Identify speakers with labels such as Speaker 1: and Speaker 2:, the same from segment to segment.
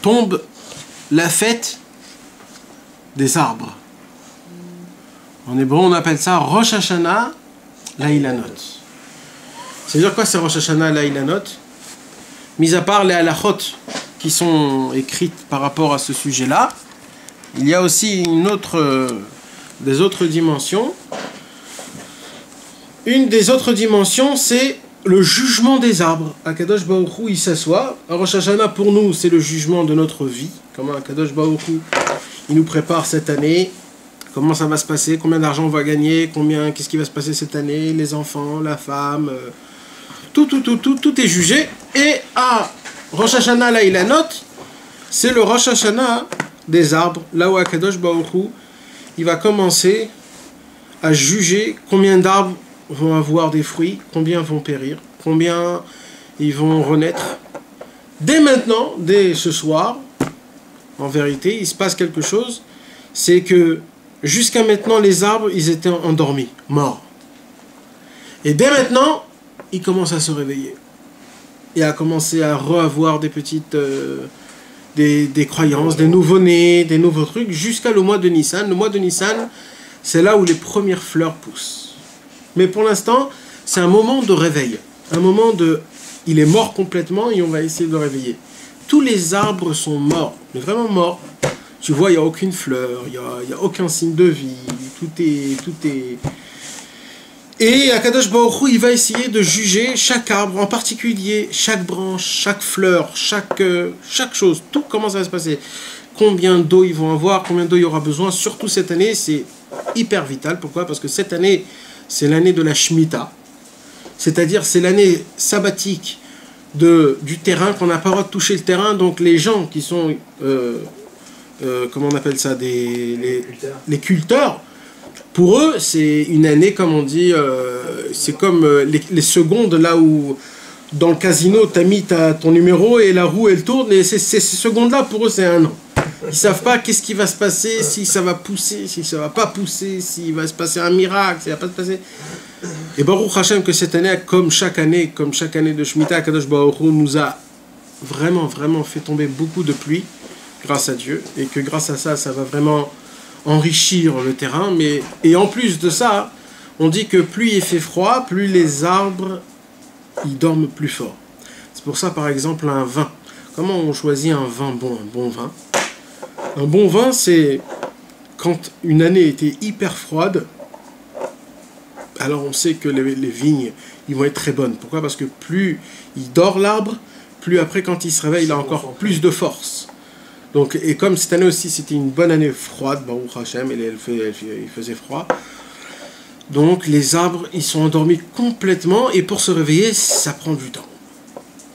Speaker 1: tombe la fête des arbres. En hébreu, on appelle ça Rosh Hashanah Laïlanot. C'est-à-dire quoi, c'est Rosh Hashanah Laïlanot? Mis à part les halachot qui sont écrites par rapport à ce sujet-là, il y a aussi des autres dimensions. Une des autres dimensions, c'est le jugement des arbres. Akadosh Baruch Hu, il s'assoit. Rosh Hashanah, pour nous, c'est le jugement de notre vie. Comment Akadosh Baruch Hu, il nous prépare cette année. Comment ça va se passer, combien d'argent on va gagner, qu'est-ce qui va se passer cette année, les enfants, la femme, tout est jugé. Et à Rosh Hashanah Laïlanot, c'est le Rosh Hashanah des arbres, là où Akadosh Baruch Hu, il va commencer à juger combien d'arbres vont avoir des fruits, combien vont périr, combien ils vont renaître. Dès maintenant, dès ce soir, en vérité, il se passe quelque chose, c'est que jusqu'à maintenant, les arbres, ils étaient endormis, morts. Et dès maintenant, ils commencent à se réveiller. Et à commencer à reavoir des petites... des croyances, des nouveaux-nés, des nouveaux trucs, jusqu'à le mois de Nissan. Le mois de Nissan, c'est là où les premières fleurs poussent. Mais pour l'instant, c'est un moment de réveil. Un moment de... Il est mort complètement et on va essayer de le réveiller. Tous les arbres sont morts, mais vraiment morts. Tu vois, il n'y a aucune fleur, il n'y a aucun signe de vie, tout est... Et Akadosh Baruch Hu, il va essayer de juger chaque arbre, en particulier chaque branche, chaque fleur, chaque chose, tout comment ça va se passer. Combien d'eau ils vont avoir, combien d'eau il y aura besoin, surtout cette année, c'est hyper vital. Pourquoi? Parce que cette année, c'est l'année de la Shemitah, c'est-à-dire c'est l'année sabbatique du terrain, qu'on n'a pas le droit de toucher le terrain, donc les gens qui sont... comment on appelle ça, les culteurs, pour eux c'est une année, comme on dit, c'est comme les secondes là où dans le casino tu as mis ton numéro et la roue elle tourne, et ces secondes là pour eux c'est un an. Ils savent pas qu'est-ce qui va se passer, si ça va pousser, si ça va pas pousser, s'il va se passer un miracle, s'il va pas se passer. Et Baruch Hashem que cette année, comme chaque année de Shemitah, Kadosh Baruch Hu nous a vraiment fait tomber beaucoup de pluie grâce à Dieu, et que grâce à ça, ça va vraiment enrichir le terrain. Et en plus de ça, on dit que plus il fait froid, plus les arbres ils dorment plus fort. C'est pour ça, par exemple, un vin. Comment on choisit un vin bon, un bon vin? Un bon vin, c'est quand une année était hyper froide, alors on sait que les vignes ils vont être très bonnes. Pourquoi? Parce que plus il dort l'arbre, plus après quand il se réveille, il a encore plus de force. Donc, et comme cette année aussi c'était une bonne année froide, Baruch Hashem, il faisait froid, donc les arbres ils sont endormis complètement, et pour se réveiller ça prend du temps.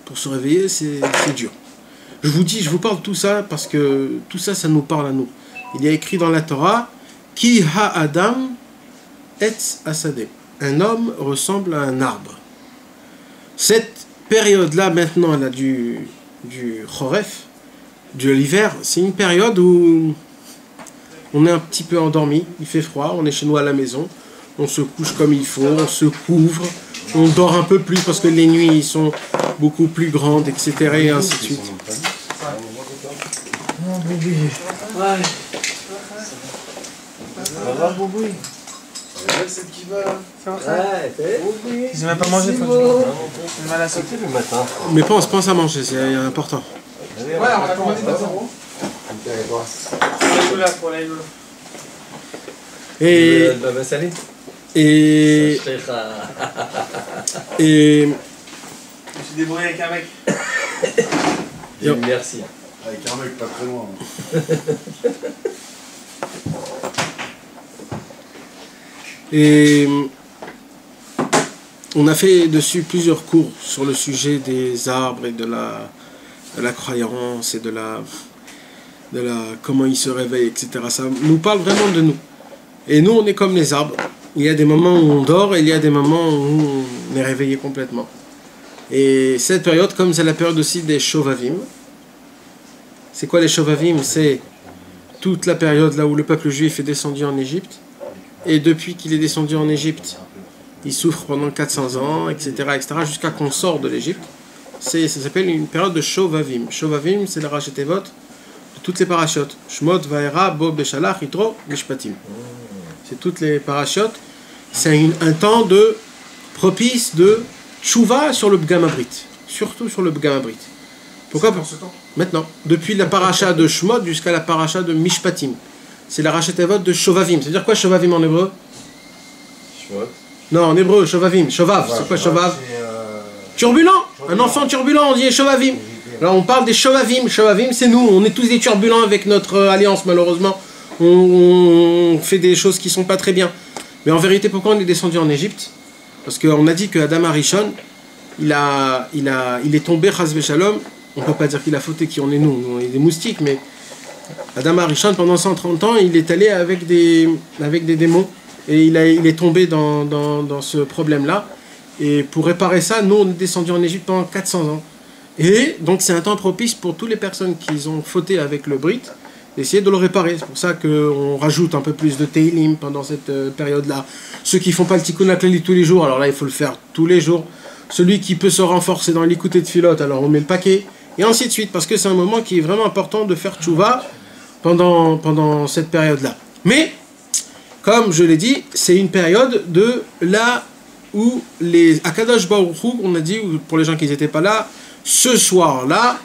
Speaker 1: Pour se réveiller c'est dur. Je vous parle de tout ça parce que tout ça, ça nous parle à nous. Il y a écrit dans la Torah, Ki ha-adam etz asadeh. Un homme ressemble à un arbre. Cette période-là, maintenant, là, du Choref, de l'hiver, c'est une période où on est un petit peu endormi, il fait froid, on est chez nous à la maison, on se couche comme il faut, on se couvre, on dort un peu plus parce que les nuits sont beaucoup plus grandes, etc. et ainsi de suite.
Speaker 2: Ouais. Ça va, Bouboui? C'est qui va. Ouais, ils n'ont même pas mangé, faut j'ai mal à sauter le matin.
Speaker 1: Mais pense à manger, c'est important.
Speaker 2: Ouais, on a commandé des euros. C'est là pour la rigolo.
Speaker 1: Et
Speaker 2: je me suis débrouillé avec un mec.
Speaker 3: Merci.
Speaker 2: Avec un mec pas très loin.
Speaker 1: Et on a fait dessus plusieurs cours sur le sujet des arbres et de la croyance et de la comment ils se réveillent, etc. Ça nous parle vraiment de nous. Et nous, on est comme les arbres. Il y a des moments où on dort et il y a des moments où on est réveillé complètement. Et cette période, comme c'est la période aussi des Shovavim, c'est quoi les Shovavim? C'est toute la période là où le peuple juif est descendu en Égypte. Et depuis qu'il est descendu en Égypte, il souffre pendant 400 ans, etc., jusqu'à qu'on sort de l'Égypte. Ça s'appelle une période de Shovavim. Shovavim, c'est la Rachetévot. toutes les parachutes. Shmot, Vaera, Bo, Beshalach, Yitro, Mishpatim. C'est toutes les parachutes. C'est un temps de propice de tchouva sur le Pgam Abrit. Surtout sur le Pgam Abrit. Pourquoi pour ce temps? Maintenant. Depuis la paracha de Shmot jusqu'à la paracha de Mishpatim. C'est la rachet avot de Shovavim. Ça veut dire quoi Shovavim en hébreu?
Speaker 3: Shmot.
Speaker 1: Non, en hébreu, Shovavim. Shovav, c'est quoi Shovav? Turbulent. Un enfant turbulent, on dit Shovavim. Alors on parle des Shovavim. Shovavim, c'est nous. On est tous des turbulents avec notre alliance, malheureusement. On fait des choses qui sont pas très bien. Mais en vérité, pourquoi on est descendu en Égypte? Parce qu'on a dit que Adam Arishon, il est tombé, Chas v'Shalom. On ne peut pas dire qu'il a fauté, qui on est nous. On est des moustiques, mais Adam Arishon, pendant 130 ans, il est allé avec des démons. Et il est tombé dans ce problème-là. Et pour réparer ça, nous, on est descendu en Égypte pendant 400 ans. Et donc, c'est un temps propice pour toutes les personnes qui ont fauté avec le Brit, d'essayer de le réparer. C'est pour ça qu'on rajoute un peu plus de Teilim pendant cette période-là. Ceux qui font pas le Tikkun HaKlali tous les jours, alors là, il faut le faire tous les jours. Celui qui peut se renforcer dans l'écoute et de filote, alors on met le paquet. Et ainsi de suite, parce que c'est un moment qui est vraiment important de faire tchouva pendant cette période-là. Mais, comme je l'ai dit, c'est une période de là où les Akadosh Baruch Hu, on a dit, pour les gens qui n'étaient pas là, ce soir-là,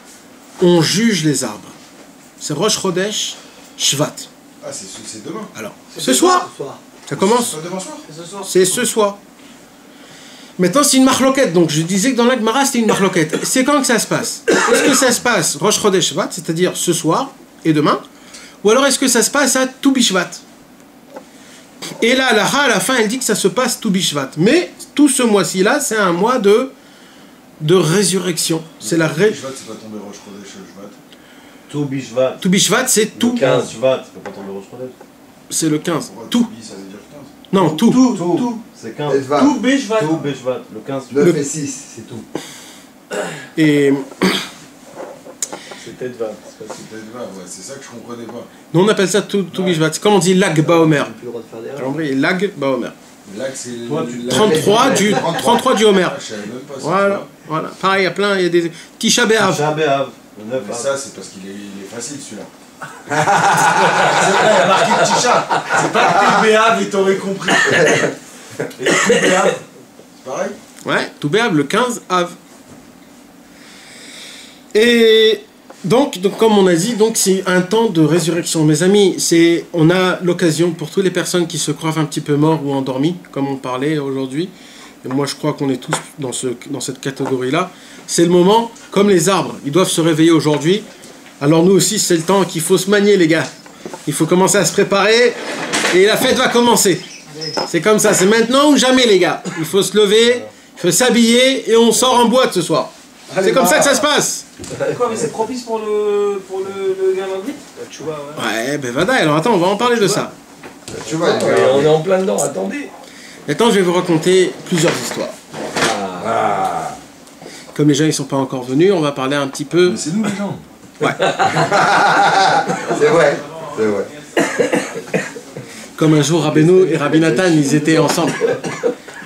Speaker 1: on juge les arbres. C'est Rosh Chodesh Shvat.
Speaker 4: Ah, c'est demain.
Speaker 1: Alors, ce soir. Ça commence. C'est ce soir. Maintenant, c'est une marloquette. Donc, je disais que dans la Gemara, c'était une marloquette. C'est quand que ça se passe? Est-ce que ça se passe Rosh Chodesh Shvat, c'est-à-dire ce soir et demain? Ou alors est-ce que ça se passe à Tu Bishvat? Et là, à la fin, elle dit que ça se passe Tu Bishvat. Mais tout ce mois-ci-là, c'est un mois de résurrection. C'est la
Speaker 4: Bishvat, c'est pas tombé Rosh Chodesh Shvat.
Speaker 3: Tu Bishvat.
Speaker 1: Tu Bishvat, c'est tout.
Speaker 3: Le 15 Shvat, c'est pas tomber Rosh Chodesh.
Speaker 1: C'est le 15.
Speaker 4: Tout.
Speaker 1: Tout.
Speaker 4: Ça veut dire 15.
Speaker 1: Non, tout.
Speaker 3: Tout. C'est 15.
Speaker 2: Tout Bishvat.
Speaker 3: Tout Bishvat. Le 15.
Speaker 5: 9 et 6, c'est tout.
Speaker 1: Et
Speaker 3: C'est Tetva.
Speaker 4: Ouais, c'est ça que je comprenais pas.
Speaker 1: nous, on appelle ça tout Bishvat. C'est comme on dit Lag Baomer.
Speaker 5: Plus le droit de faire des
Speaker 1: Alors, en vrai, Lag Baomer.
Speaker 4: Là, c'est
Speaker 3: Toi, tu-
Speaker 1: 33 du Homer.
Speaker 4: Je savais même pas ça.
Speaker 1: Voilà, voilà. Pareil, il y a des Tisha B'Av.
Speaker 3: Tisha B'Av. Le 9
Speaker 4: Mais
Speaker 3: Av.
Speaker 4: ça, c'est parce qu'il est facile celui-là. C'est vrai, il y a marqué Tisha. C'est pas que Béab, il t'aurait compris. Et Béab, c'est pareil.
Speaker 1: Ouais, tout B'Av, le 15 Av. Et donc, comme on a dit, donc c'est un temps de résurrection. Mes amis, on a l'occasion pour toutes les personnes qui se croient un petit peu morts ou endormis, comme on parlait aujourd'hui. Et moi, je crois qu'on est tous dans cette catégorie-là. C'est le moment, comme les arbres, ils doivent se réveiller aujourd'hui. Alors nous aussi, c'est le temps qu'il faut se manier, les gars. Il faut commencer à se préparer et la fête va commencer. C'est comme ça, c'est maintenant ou jamais, les gars. Il faut se lever, il faut s'habiller et on sort en boîte ce soir. C'est comme ça que ça se passe.
Speaker 2: Quoi, mais c'est propice pour le gamin Brit? Tu vois, ouais.
Speaker 1: Ouais, ben vadaï, alors attends, on va en parler de ça.
Speaker 5: Tu vois,
Speaker 3: On est en plein dedans, attendez.
Speaker 1: Maintenant, je vais vous raconter plusieurs histoires. Comme les gens ne sont pas encore venus, on va parler un petit peu...
Speaker 4: Mais c'est nous les gens.
Speaker 1: Ouais.
Speaker 5: c'est vrai, c'est vrai.
Speaker 1: Comme un jour, Rabbeinu et Rabbi Nathan, ils étaient ensemble.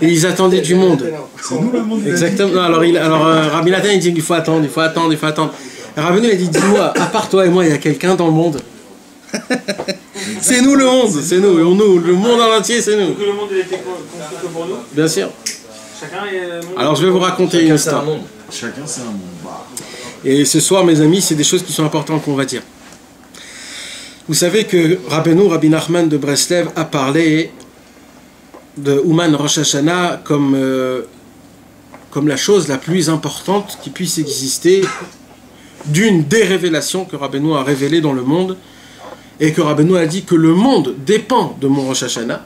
Speaker 1: Et ils attendaient du monde.
Speaker 4: C'est nous le monde.
Speaker 1: Exactement. Alors, Rabbi Nathan, il dit qu'il faut attendre, il faut attendre, il faut attendre. Et Rabbeinu, il a dit, dis-moi, à part toi et moi, il y a quelqu'un dans le monde. C'est nous le monde, c'est nous, le monde en entier, c'est nous.
Speaker 2: Donc le monde il a été construit que pour nous.
Speaker 1: Bien sûr.
Speaker 2: Chacun est...
Speaker 1: Alors, je vais vous raconter une histoire.
Speaker 4: Chacun, c'est un monde.
Speaker 1: Et ce soir, mes amis, c'est des choses qui sont importantes qu'on va dire. Vous savez que Rabbi Nachman de Breslev a parlé de Ouman Rosh Hashanah comme la chose la plus importante qui puisse exister, d'une des révélations que Rabbeinu a révélées dans le monde, et que Rabbeinu a dit que le monde dépend de mon Rosh Hashanah.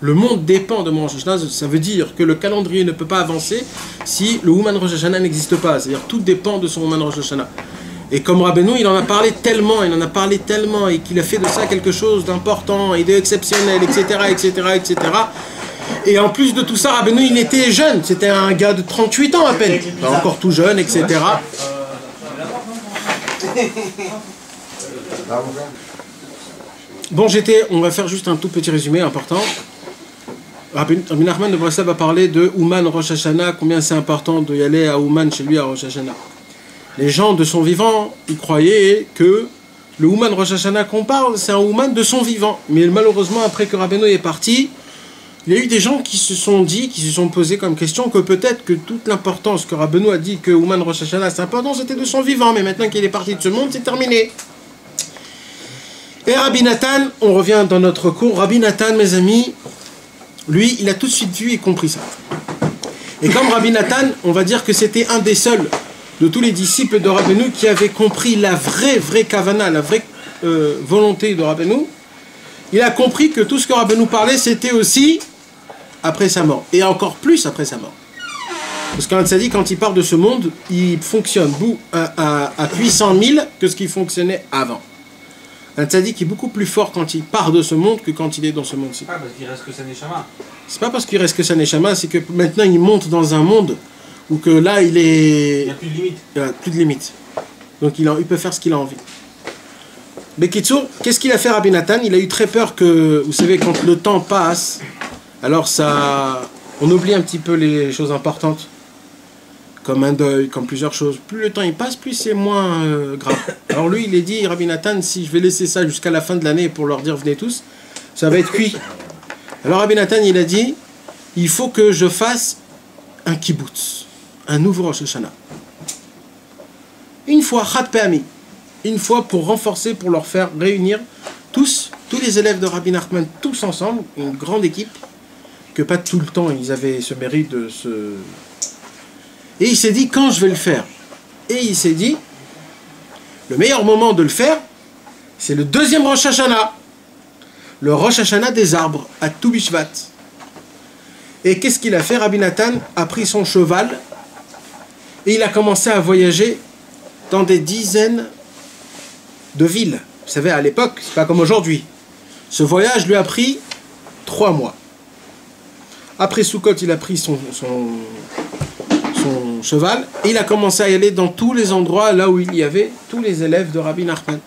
Speaker 1: Le monde dépend de mon Rosh Hashanah, ça veut dire que le calendrier ne peut pas avancer si le Ouman Rosh Hashanah n'existe pas. C'est-à-dire tout dépend de son Ouman Rosh Hashanah. Et comme Rabbeinu, il en a parlé tellement, et qu'il a fait de ça quelque chose d'important et d'exceptionnel, etc., etc., etc. Et en plus de tout ça, Rabbeinu, il était jeune. C'était un gars de 38 ans à peine. Enfin, encore tout jeune, etc. Bon, on va faire juste un tout petit résumé important. Rabbi Nachman de Breslev va parler de Ouman Rosh Hashanah, combien c'est important d'y aller à Ouman chez lui à Rosh Hashanah. Les gens de son vivant, ils croyaient que Le Ouman Rosh Hashanah qu'on parle, c'est un Ouman de son vivant. Mais malheureusement, après que Rabbeinu est parti, il y a eu des gens qui se sont dit, qui se sont posés comme question que peut-être que toute l'importance que Rabbeinu a dit que Ouman Rosh Hashanah c'est important, c'était de son vivant. Mais maintenant qu'il est parti de ce monde, c'est terminé. Et Rabbi Nathan, on revient dans notre cours. Rabbi Nathan, mes amis, lui, il a tout de suite vu et compris ça. Et comme Rabbi Nathan, on va dire que c'était un des seuls de tous les disciples de Rabbeinu qui avait compris la vraie kavana, la vraie volonté de Rabbeinu. Il a compris que tout ce que Rabbeinu parlait, c'était aussi après sa mort. Et encore plus après sa mort. Parce qu'un tzaddik, quand il part de ce monde, il fonctionne à puissant 1000 que ce qui fonctionnait avant. Un tzaddik est beaucoup plus fort quand il part de ce monde que quand il est dans ce monde-ci.
Speaker 2: Ah, parce qu'il reste que sa neshama.
Speaker 1: C'est pas parce qu'il reste que sa neshama, c'est que maintenant il monte dans un monde où que là il est...
Speaker 2: Il n'y a plus de limite.
Speaker 1: Il n'y a plus de limite. Donc il peut faire ce qu'il a envie. Bekitsour, qu'est-ce qu'il a fait Rabbi Nathan? Il a eu très peur que, vous savez, quand le temps passe, alors ça... On oublie un petit peu les choses importantes. Comme un deuil, comme plusieurs choses. Plus le temps il passe, plus c'est moins grave. Alors lui, il est dit, Rabbi Nathan, si je vais laisser ça jusqu'à la fin de l'année pour leur dire venez tous, ça va être cuit. Alors Rabbi Nathan, il a dit, il faut que je fasse un kibbutz, un nouveau Rosh Hashanah. Une fois, Chad Pe'ami, une fois pour renforcer, pour leur faire réunir tous les élèves de Rabbi Nachman, tous ensemble, une grande équipe, que pas tout le temps ils avaient ce mérite de se... Et il s'est dit, quand je vais le faire? Et il s'est dit, le meilleur moment de le faire, c'est le deuxième Rosh Hashanah. Le Rosh Hashanah des arbres, à Tou Bishvat. Et qu'est-ce qu'il a fait? Rabbi Nathan a pris son cheval et il a commencé à voyager dans des dizaines de villes. Vous savez, à l'époque, c'est pas comme aujourd'hui. Ce voyage lui a pris 3 mois. Après Sukkot, il a pris son cheval et il a commencé à y aller dans tous les endroits là où il y avait tous les élèves de Rabbi Nachman.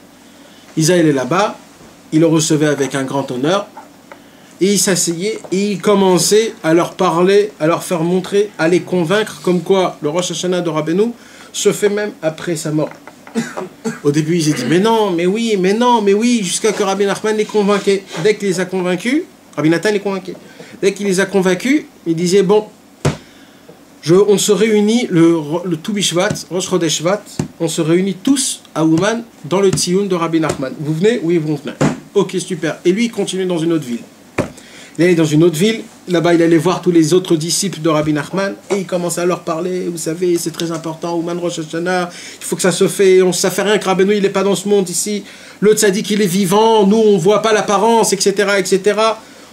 Speaker 1: Ils allaient là-bas, il le recevait avec un grand honneur et il s'asseyait et il commençait à leur parler, à leur faire montrer, à les convaincre comme quoi le Rosh Hashanah de Rabbeinu se fait même après sa mort. Au début, ils ont dit mais non, mais oui, mais non, mais oui, jusqu'à que Rabbi Nachman les convainquait. Dès qu'il les a convaincus, Rabbi Nathan les convainquait. Dès qu'il les a convaincus, il disait bon, on se réunit le Tou Bishvat, Rosh Chodesh Shvat, on se réunit tous à Ouman dans le Tzioun de Rabbi Nachman. Vous venez? Oui, vous venez. Ok, super. Et lui, il continue dans une autre ville. Il allait dans une autre ville, là-bas, il allait voir tous les autres disciples de Rabbi Nachman et il commençait à leur parler. Vous savez, c'est très important, Ouman Rosh Hashanah, il faut que ça se fait. Ça fait rien que Rabbeinu, il n'est pas dans ce monde ici. Le tzaddik, il est vivant, nous, on ne voit pas l'apparence, etc., etc.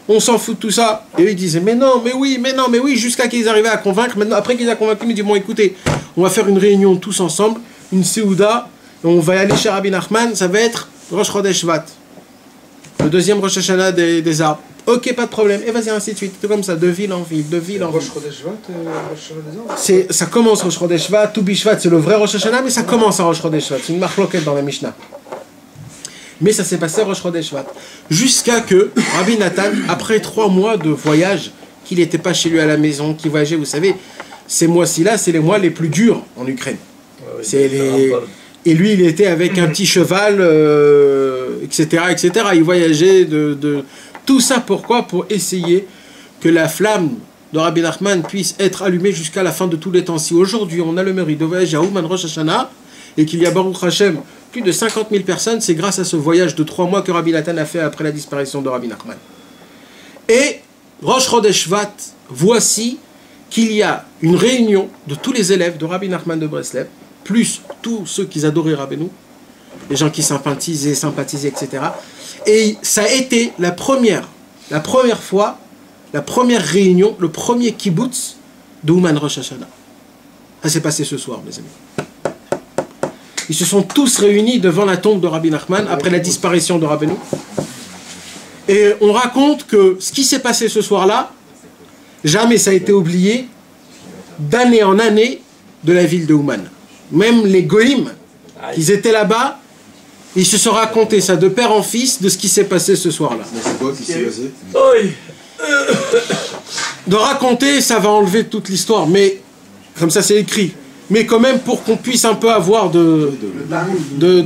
Speaker 1: On s'en fout de tout ça. Et eux, ils disaient, mais non, mais oui, jusqu'à qu'ils arrivaient à convaincre. Maintenant, après qu'ils aient convaincu, ils disent, bon, écoutez, on va faire une réunion tous ensemble, une Seouda, et on va aller chez Rabbi Nachman, ça va être Rosh Chodesh Shvat, le deuxième Rosh Hashanah des arbres. Ok, pas de problème. Et vas-y, ainsi de suite. C'est comme ça, de ville en ville, de ville en ville.
Speaker 4: Rosh Chodesh Shvat, Rosh Hashanah des arbres.
Speaker 1: Ça commence Rosh Chodesh Shvat, Tou Bishvat, c'est le vrai Rosh Hashanah, mais ça commence à Rosh Chodesh Shvat. C'est une marloquette dans la Mishnah. Mais ça s'est passé à Rosh Chodesh Shvat. Jusqu'à que Rabbi Nathan, après 3 mois de voyage, qu'il n'était pas chez lui à la maison, qu'il voyageait, vous savez, ces mois-ci-là, c'est les mois les plus durs en Ukraine. Et lui, il était avec un petit cheval, etc., etc. Il voyageait tout ça pourquoi? Pour essayer que la flamme de Rabbi Nachman puisse être allumée jusqu'à la fin de tous les temps. Si aujourd'hui on a le mérite de voyager à Ouman Rosh Hashanah et qu'il y a Baruch Hashem plus de 50 000 personnes, c'est grâce à ce voyage de 3 mois que Rabbi Nathan a fait après la disparition de Rabbi Nachman. Et Rosh Chodesh Shvat, voici qu'il y a une réunion de tous les élèves de Rabbi Nachman de Breslev, plus tous ceux qui adoraient Rabbeinu, les gens qui sympathisaient, etc. Et ça a été la première fois, la première réunion, le premier kibbutz de Ouman Rosh Hashanah. Ça s'est passé ce soir, mes amis. Ils se sont tous réunis devant la tombe de Rabbi Nachman après la disparition de Rabbeinu. Et on raconte que ce qui s'est passé ce soir-là, jamais ça a été oublié d'année en année de la ville de Ouman. Même les Goïm, qui étaient là-bas, ils se sont racontés ça de père en fils de ce qui s'est passé ce soir-là.
Speaker 4: Mais c'est quoi qui s'est passé?
Speaker 1: De raconter, ça va enlever toute l'histoire, mais comme ça c'est écrit. mais quand même pour qu'on puisse un peu avoir de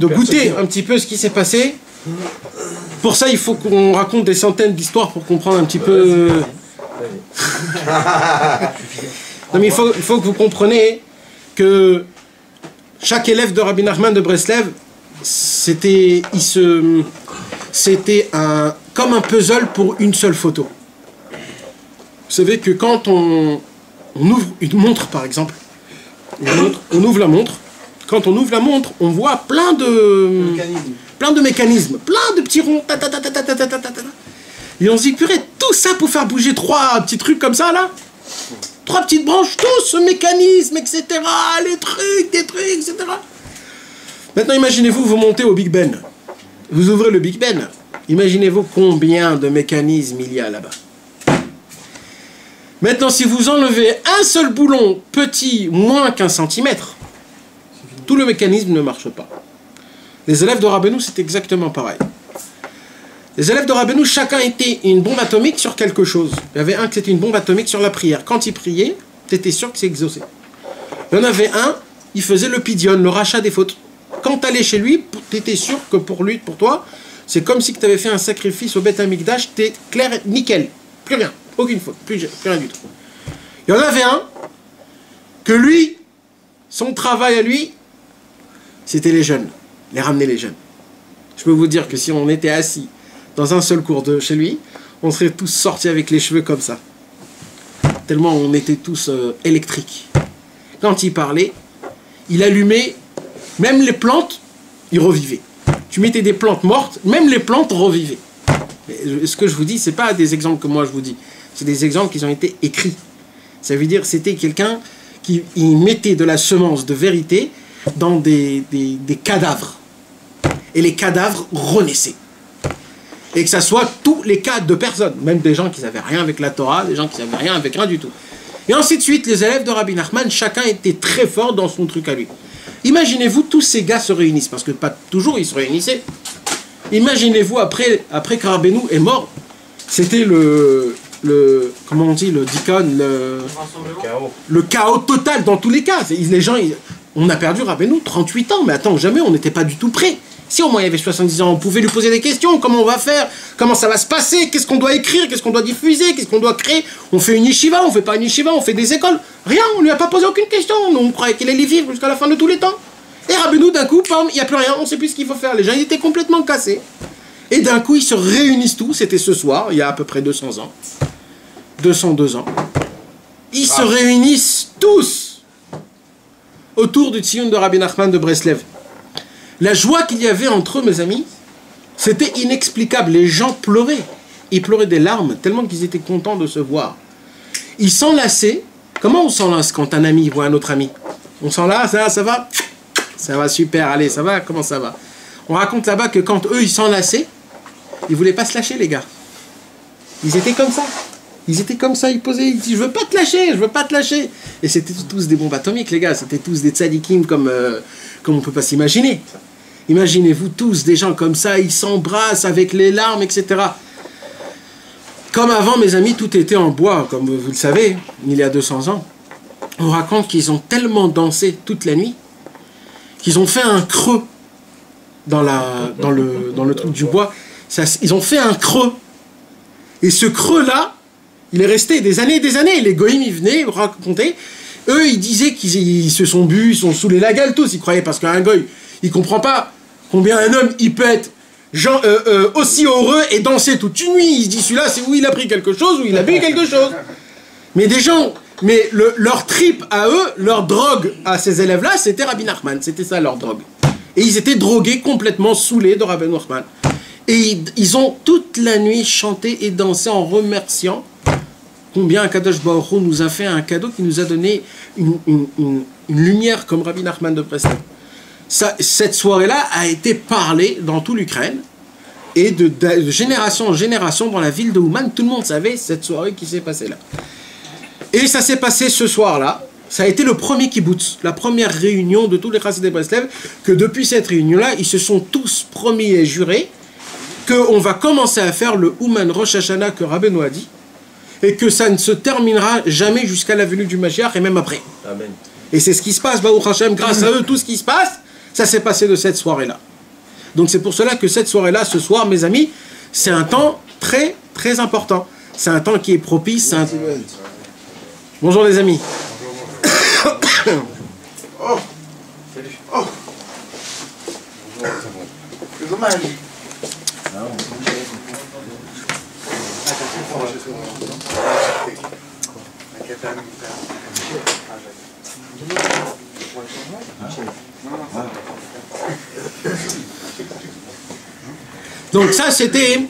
Speaker 1: goûter un petit peu ce qui s'est passé. Pour ça, il faut qu'on raconte des centaines d'histoires pour comprendre un petit peu... Non, mais il faut que vous compreniez que chaque élève de Rabbi Nachman de Breslev, c'était comme un puzzle pour une seule photo. Vous savez que quand on ouvre une montre, par exemple, on ouvre la montre. Quand on ouvre la montre, on voit plein de mécanismes, plein de petits ronds. Et on se dit, purée, tout ça pour faire bouger 3 petits trucs comme ça, là. 3 petites branches, tout ce mécanisme, etc. Les trucs, des trucs, etc. Maintenant, imaginez-vous, vous montez au Big Ben. Vous ouvrez le Big Ben. Imaginez-vous combien de mécanismes il y a là-bas. Maintenant, si vous enlevez un seul boulon petit, moins qu'1 centimètre, tout le mécanisme ne marche pas. Les élèves de Rabbeinu, c'est exactement pareil. Les élèves de Rabbeinu, chacun était une bombe atomique sur quelque chose. Il y avait un qui était une bombe atomique sur la prière. Quand il priait, tu étais sûr que c'est exaucé. Il y en avait un, il faisait le pidion, le rachat des fautes. Quand tu allais chez lui, tu étais sûr que pour lui, pour toi, c'est comme si tu avais fait un sacrifice au Beth Amikdash, tu es clair, nickel. Plus rien, aucune faute, plus rien du tout. Il y en avait un, que lui, son travail à lui, c'était les jeunes, les ramener les jeunes. Je peux vous dire que si on était assis dans un seul cours de chez lui, on serait tous sortis avec les cheveux comme ça. Tellement on était tous électriques. Quand il parlait, il allumait, même les plantes, il revivait. Tu mettais des plantes mortes, même les plantes revivaient. Mais ce que je vous dis, ce n'est pas des exemples que moi je vous dis. C'est des exemples qui ont été écrits. Ça veut dire que c'était quelqu'un qui mettait de la semence de vérité dans des cadavres. Et les cadavres renaissaient. Et que ça soit tous les cas de personnes, même des gens qui n'avaient rien avec la Torah, des gens qui n'avaient rien avec rien du tout. Et ainsi de suite, les élèves de Rabbi Nachman, chacun était très fort dans son truc à lui. Imaginez-vous, tous ces gars se réunissent, parce que pas toujours ils se réunissaient. Imaginez-vous, après que Rabbeinu est mort, c'était comment on dit, le dikon, le chaos total dans tous les cas. Les gens, on a perdu Rabbeinu 38 ans, mais attends, jamais on n'était pas du tout prêt. Si au moins il y avait 70 ans, on pouvait lui poser des questions. Comment on va faire? Comment ça va se passer? Qu'est-ce qu'on doit écrire? Qu'est-ce qu'on doit diffuser? Qu'est-ce qu'on doit créer? On fait une yeshiva? On fait pas une yeshiva? On fait des écoles? Rien, on lui a pas posé aucune question. On croyait qu'il allait vivre jusqu'à la fin de tous les temps. Et Rabbeinu, d'un coup, il n'y a plus rien, on ne sait plus ce qu'il faut faire. Les gens, ils étaient complètement cassés. Et d'un coup, ils se réunissent tous. C'était ce soir, il y a à peu près 200 ans. 202 ans. Ils se réunissent tous autour du Tziyun de Rabbi Nachman de Breslev. La joie qu'il y avait entre eux, mes amis, c'était inexplicable. Les gens pleuraient. Ils pleuraient des larmes, tellement qu'ils étaient contents de se voir. Ils s'enlaçaient. Comment on s'enlace quand un ami voit un autre ami? On s'enlace, ça va? Ça va super, allez, ça va? Comment ça va? On raconte là-bas que quand eux, ils s'enlaçaient, ils ne voulaient pas se lâcher, les gars. Ils étaient comme ça. Ils étaient comme ça, ils posaient, ils disaient, je veux pas te lâcher, je veux pas te lâcher. Et c'était tous des bombes atomiques, les gars. C'était tous des tzadikim comme on ne peut pas s'imaginer. Imaginez-vous tous, des gens comme ça, ils s'embrassent avec les larmes, etc. Comme avant, mes amis, tout était en bois, comme vous le savez, il y a 200 ans. On raconte qu'ils ont tellement dansé toute la nuit qu'ils ont fait un creux dans le truc du bois. Ils ont fait un creux. Et ce creux-là, il est resté des années et des années. Les goïms, ils venaient raconter. Eux, ils disaient qu'ils se sont bu, ils sont saoulés la gueule tous. Ils croyaient parce qu'un goï, il comprend pas combien un homme, il peut être aussi heureux et danser toute une nuit. Il se dit, celui-là, c'est où il a pris quelque chose, ou il a bu quelque chose. Mais des gens... Mais leur trip à eux, leur drogue à ces élèves-là, c'était Rabbi Nachman. C'était ça leur drogue. Et ils étaient drogués, complètement saoulés de Rabbi Nachman. Et ils ont toute la nuit chanté et dansé en remerciant combien Akadosh Baruch Hu nous a fait un cadeau qui nous a donné une lumière comme Rabbi Nachman de Breslev. Cette soirée-là a été parlée dans toute l'Ukraine. Et de génération en génération, dans la ville de Ouman, tout le monde savait cette soirée qui s'est passée là. Et ça s'est passé ce soir-là. Ça a été le premier kibbutz, la première réunion de tous les chassidés de Breslev, que depuis cette réunion-là, ils se sont tous promis et jurés qu'on va commencer à faire le Ouman Rosh Hashanah que Rabbeinu a dit, et que ça ne se terminera jamais jusqu'à la venue du Mashiach et même après.
Speaker 3: Amen.
Speaker 1: Et c'est ce qui se passe, Baruch Hashem, grâce à eux, tout ce qui se passe, ça s'est passé de cette soirée-là. Donc c'est pour cela que cette soirée-là, ce soir, mes amis, c'est un temps très, très important. C'est un temps qui est propice. Bonjour les amis.
Speaker 4: Oh. Salut. Oh. C'est dommage.
Speaker 1: Donc ça, c'était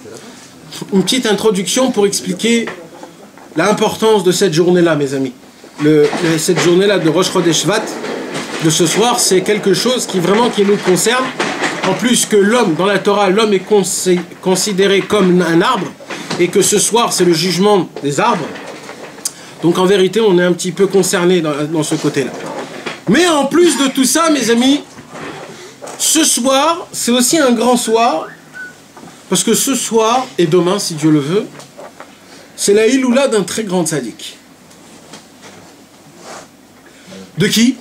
Speaker 1: une petite introduction pour expliquer l'importance de cette journée-là, mes amis. Cette journée-là de Rosh Chodesh Shvat, de ce soir, c'est quelque chose qui nous concerne. En plus que l'homme, dans la Torah, l'homme est considéré comme un arbre, et que ce soir, c'est le jugement des arbres. Donc en vérité, on est un petit peu concerné dans ce côté-là. Mais en plus de tout ça, mes amis, ce soir, c'est aussi un grand soir, parce que ce soir, et demain, si Dieu le veut, c'est la Iloula d'un très grand tzaddik. De qui?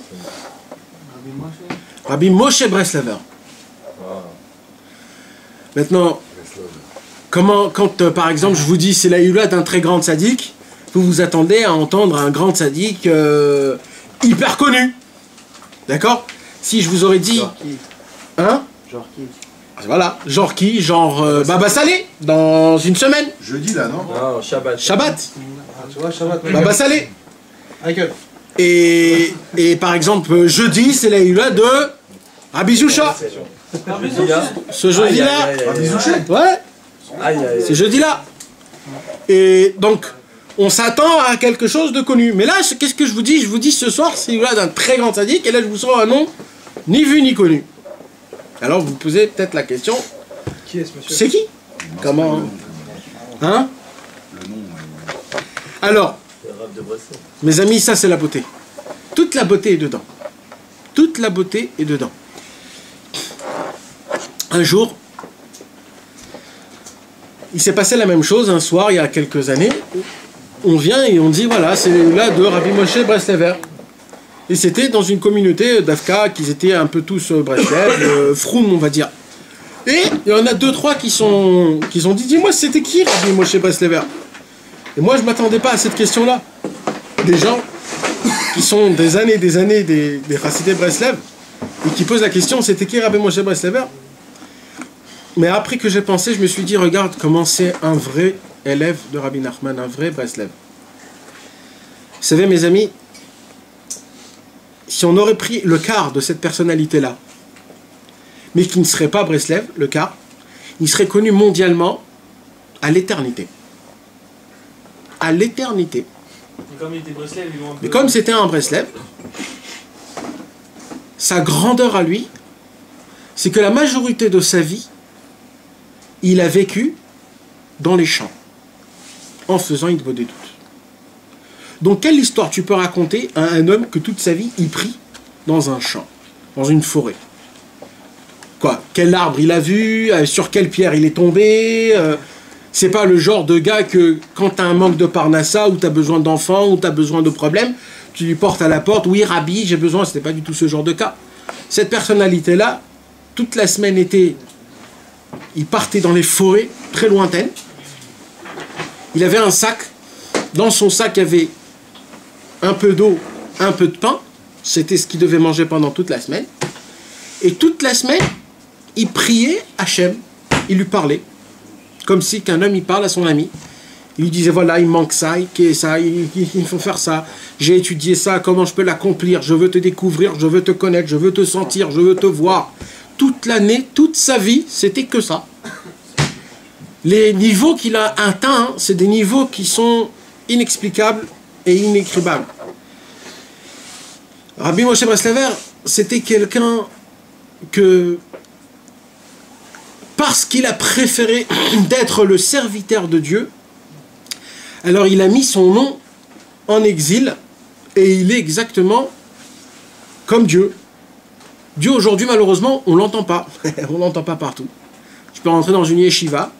Speaker 1: Rabbi Moshe Breslever. Maintenant, quand par exemple je vous dis c'est la Iloula d'un très grand tzaddik, vous vous attendez à entendre un grand tzaddik hyper connu. D'accord? Si je vous aurais dit... Hein?
Speaker 5: Genre qui?
Speaker 1: Voilà, genre qui? Genre Baba Salé, dans une semaine.
Speaker 4: Jeudi là, non?
Speaker 3: Non, Shabbat.
Speaker 1: Shabbat.
Speaker 5: Tu vois, Shabbat.
Speaker 1: Baba Salé. Et par exemple, jeudi, c'est la Iloula de Rabbi Zoucha. Ce jeudi-là. Ouais. C'est jeudi-là. Et donc, on s'attend à quelque chose de connu. Mais là, qu'est-ce que je vous dis? Je vous dis ce soir, c'est l'Iloula d'un très grand tzaddik. Et là, je vous sors un nom ni vu ni connu. Alors, vous posez peut-être la question.
Speaker 2: Qui est ce monsieur?
Speaker 1: C'est qui? Comment? Hein? Alors, mes amis, ça c'est la beauté. Toute la beauté est dedans. Toute la beauté est dedans. Un jour, il s'est passé la même chose un soir, il y a quelques années. On vient et on dit, voilà, c'est là de Rabbi Moshe Breslever. Et c'était dans une communauté d'Afka, qu'ils étaient un peu tous Breslev, Froum, on va dire. Et il y en a deux, trois qui ont dit, dis-moi, c'était qui Rabbi Moshe Breslever? Et moi, je ne m'attendais pas à cette question-là. Des gens qui sont des années des Chassidé Breslev et qui posent la question, c'était qui Rabbi Moshe Breslever? Mais après que j'ai pensé, je me suis dit, regarde comment c'est un vrai élève de Rabbi Nachman, un vrai Breslev. Vous savez, mes amis, si on aurait pris le quart de cette personnalité-là, mais qui ne serait pas Breslev, le quart, il serait connu mondialement à l'éternité. À l'éternité. Mais comme c'était un Breslev, sa grandeur à lui, c'est que la majorité de sa vie, il a vécu dans les champs, en faisant une des doutes. Donc quelle histoire tu peux raconter à un homme que toute sa vie, il prie dans un champ, dans une forêt? Quoi? Quel arbre il a vu? Sur quelle pierre il est tombé? C'est pas le genre de gars que, quand tu as un manque de parnassa, ou tu as besoin d'enfants, ou tu as besoin de problèmes, tu lui portes à la porte, oui, Rabbi, j'ai besoin. C'était pas du tout ce genre de cas. Cette personnalité-là, toute la semaine il partait dans les forêts très lointaines. Il avait un sac. Dans son sac, il y avait un peu d'eau, un peu de pain. C'était ce qu'il devait manger pendant toute la semaine. Et toute la semaine, il priait Hachem. Il lui parlait. Comme si qu'un homme, il parle à son ami. Il lui disait, voilà, il manque ça, il faut faire ça. J'ai étudié ça, comment je peux l'accomplir? Je veux te découvrir, je veux te connaître, je veux te sentir, je veux te voir. Toute l'année, toute sa vie, c'était que ça. Les niveaux qu'il a atteints, c'est des niveaux qui sont inexplicables et inécrivables. Rabbi Moshe Breslever, c'était quelqu'un que, parce qu'il a préféré d'être le serviteur de Dieu, alors il a mis son nom en exil et il est exactement comme Dieu. Dieu aujourd'hui, malheureusement, on ne l'entend pas. On ne l'entend pas partout. Tu peux rentrer dans une yeshiva,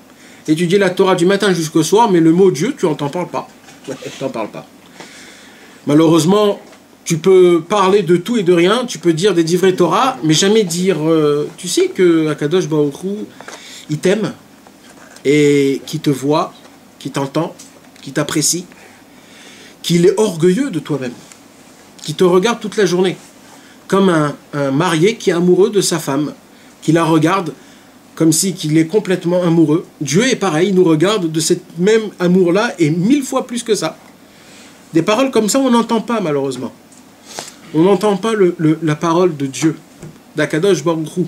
Speaker 1: étudier la Torah du matin jusqu'au soir, mais le mot Dieu, tu n'en parles pas. Tu n'en parles pas. Malheureusement, Tu peux parler de tout et de rien, tu peux dire des divrei Torah, mais jamais dire... tu sais que Akadosh Baruch Hu, il t'aime, et qui te voit, qui t'entend, qui t'apprécie, qu'il est orgueilleux de toi-même, qui te regarde toute la journée, comme un marié qui est amoureux de sa femme, qui la regarde comme si qu'il est complètement amoureux. Dieu est pareil, il nous regarde de cet même amour-là, et 1000 fois plus que ça. Des paroles comme ça, on n'entend pas malheureusement. On n'entend pas la parole de Dieu, d'Akadosh Baruch Hu,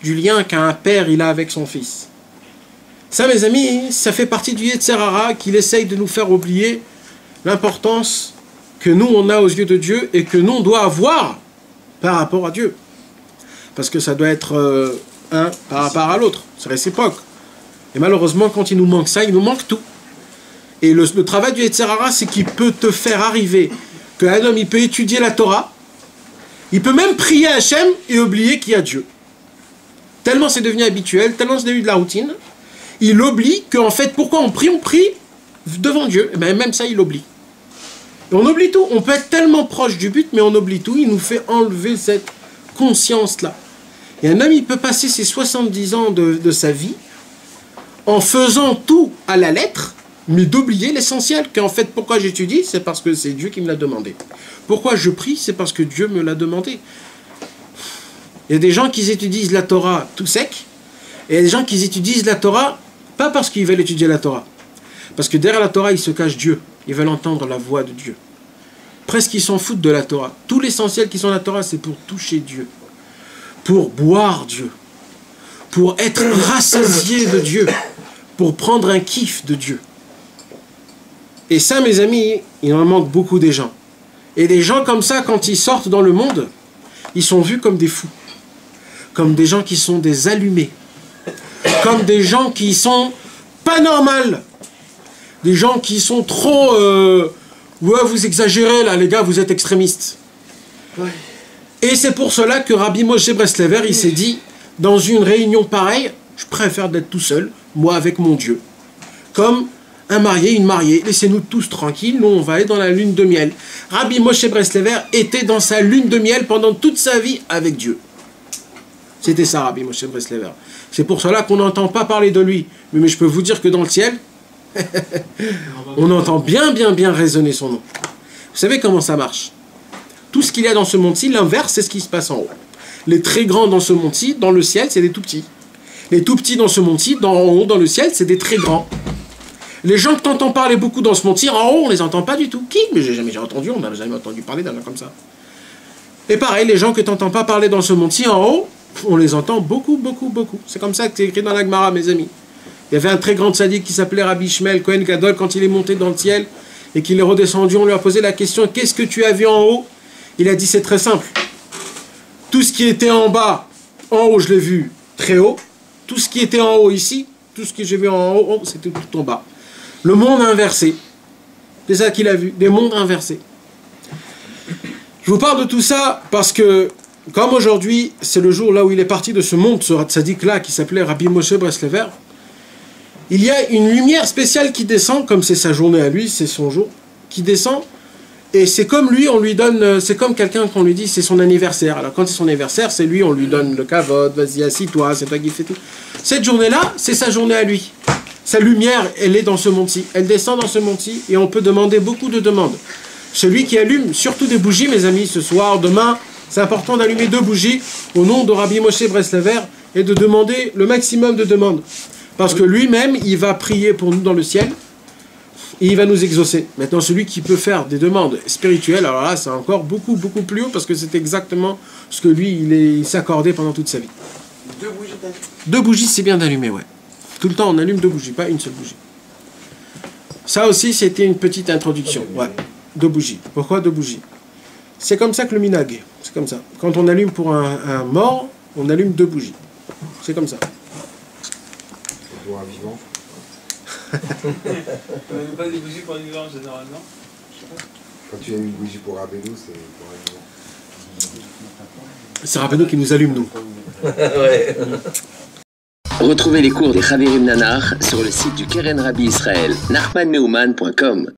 Speaker 1: du lien qu'un père il a avec son fils. Ça, mes amis, ça fait partie du Yetzer Hara qu'il essaye de nous faire oublier l'importance que nous, on a aux yeux de Dieu et que nous, on doit avoir par rapport à Dieu. Parce que ça doit être un par rapport à l'autre, c'est réciproque. Et malheureusement, quand il nous manque ça, il nous manque tout. Et le travail du Yetzer Hara, c'est qu'il peut te faire arriver qu'un homme, il peut étudier la Torah, il peut même prier à Hachem et oublier qu'il y a Dieu. Tellement c'est devenu habituel, tellement c'est devenu de la routine, il oublie qu'en fait, pourquoi on prie devant Dieu. Et bien même ça, il oublie. Et on oublie tout. On peut être tellement proche du but, mais on oublie tout. Il nous fait enlever cette conscience-là. Et un homme, il peut passer ses 70 ans de sa vie en faisant tout à la lettre, mais d'oublier l'essentiel, qu'en fait, pourquoi j'étudie, c'est parce que c'est Dieu qui me l'a demandé. Pourquoi je prie, c'est parce que Dieu me l'a demandé. Il y a des gens qui étudient la Torah tout sec, et il y a des gens qui étudient la Torah, pas parce qu'ils veulent étudier la Torah, parce que derrière la Torah, il se cache Dieu. Ils veulent entendre la voix de Dieu. Presque ils s'en foutent de la Torah. Tout l'essentiel qui sont dans la Torah, c'est pour toucher Dieu, pour boire Dieu, pour être rassasié de Dieu, pour prendre un kiff de Dieu. Et ça, mes amis, il en manque beaucoup des gens. Et des gens comme ça, quand ils sortent dans le monde, ils sont vus comme des fous, comme des gens qui sont des allumés, comme des gens qui sont pas normales, des gens qui sont trop... ouais, vous exagérez là, les gars, vous êtes extrémistes. Ouais. Et c'est pour cela que Rabbi Moshe Breslever, il s'est dit, dans une réunion pareille, je préfère d'être tout seul, moi avec mon Dieu. Comme un marié, une mariée, laissez-nous tous tranquilles, nous on va aller dans la lune de miel. Rabbi Moshe Breslever était dans sa lune de miel pendant toute sa vie avec Dieu. C'était ça, Rabbi Moshe Breslever. C'est pour cela qu'on n'entend pas parler de lui. Mais je peux vous dire que dans le ciel, on entend bien résonner son nom. Vous savez comment ça marche? Tout ce qu'il y a dans ce monde-ci, l'inverse, c'est ce qui se passe en haut. Les très grands dans ce monde-ci, dans le ciel, c'est des tout petits. Les tout petits dans ce monde-ci, en haut, dans le ciel, c'est des très grands. Les gens que t'entends parler beaucoup dans ce monde-ci, en haut, on les entend pas du tout. Qui? Mais j'ai jamais entendu, on n'a jamais entendu parler d'un gars comme ça. Et pareil, les gens que t'entends pas parler dans ce monde-ci, en haut, on les entend beaucoup. C'est comme ça que c'est écrit dans la Gemara, mes amis. Il y avait un très grand tzaddik qui s'appelait Rabbi Shmuel Cohen Gadol, quand il est monté dans le ciel et qu'il est redescendu, on lui a posé la question, qu'est-ce que tu as vu en haut? Il a dit, c'est très simple. Tout ce qui était en bas, en haut, je l'ai vu très haut. Tout ce qui était en haut ici, tout ce que j'ai vu en haut, c'était tout en bas. Le monde inversé. C'est ça qu'il a vu, des mondes inversés. Je vous parle de tout ça parce que, comme aujourd'hui, c'est le jour là où il est parti de ce monde, ce tzaddik-là, qui s'appelait Rabbi Moshe Breslever, il y a une lumière spéciale qui descend, comme c'est sa journée à lui, c'est son jour, qui descend, et c'est comme lui, on lui donne, c'est comme quelqu'un qu'on lui dit, c'est son anniversaire. Alors quand c'est son anniversaire, c'est lui, on lui donne le kavod, vas-y, assis-toi, c'est toi qui fais tout. Cette journée-là, c'est sa journée à lui. Sa lumière, elle est dans ce monde-ci. Elle descend dans ce monde-ci, et on peut demander beaucoup de demandes. Celui qui allume surtout des bougies, mes amis, ce soir, demain, c'est important d'allumer 2 bougies au nom de Rabbi Moshe Breslever et de demander le maximum de demandes. Parce que lui-même, il va prier pour nous dans le ciel et il va nous exaucer. Maintenant, celui qui peut faire des demandes spirituelles, alors là, c'est encore beaucoup plus haut parce que c'est exactement ce que lui, il s'accordait pendant toute sa vie.
Speaker 5: 2 bougies d'allumer.
Speaker 1: 2 bougies, c'est bien d'allumer, ouais. Tout le temps, on allume 2 bougies, pas une seule bougie. Ça aussi, c'était une petite introduction. Ouais, 2 bougies. Pourquoi 2 bougies? C'est comme ça que le minag, c'est comme ça. Quand on allume pour un mort, on allume 2 bougies. C'est comme ça.
Speaker 5: Pour un vivant.
Speaker 2: On n'allume pas des bougies pour un vivant généralement.
Speaker 5: Quand tu allumes une bougie pour Rabbeinu, c'est pour un vivant.
Speaker 1: C'est Rabbeinu qui nous allume, nous.
Speaker 3: Ouais.
Speaker 6: Retrouvez les cours des Chavirim Nanar sur le site du Keren Rabbi Israël, nachmanneumann.com.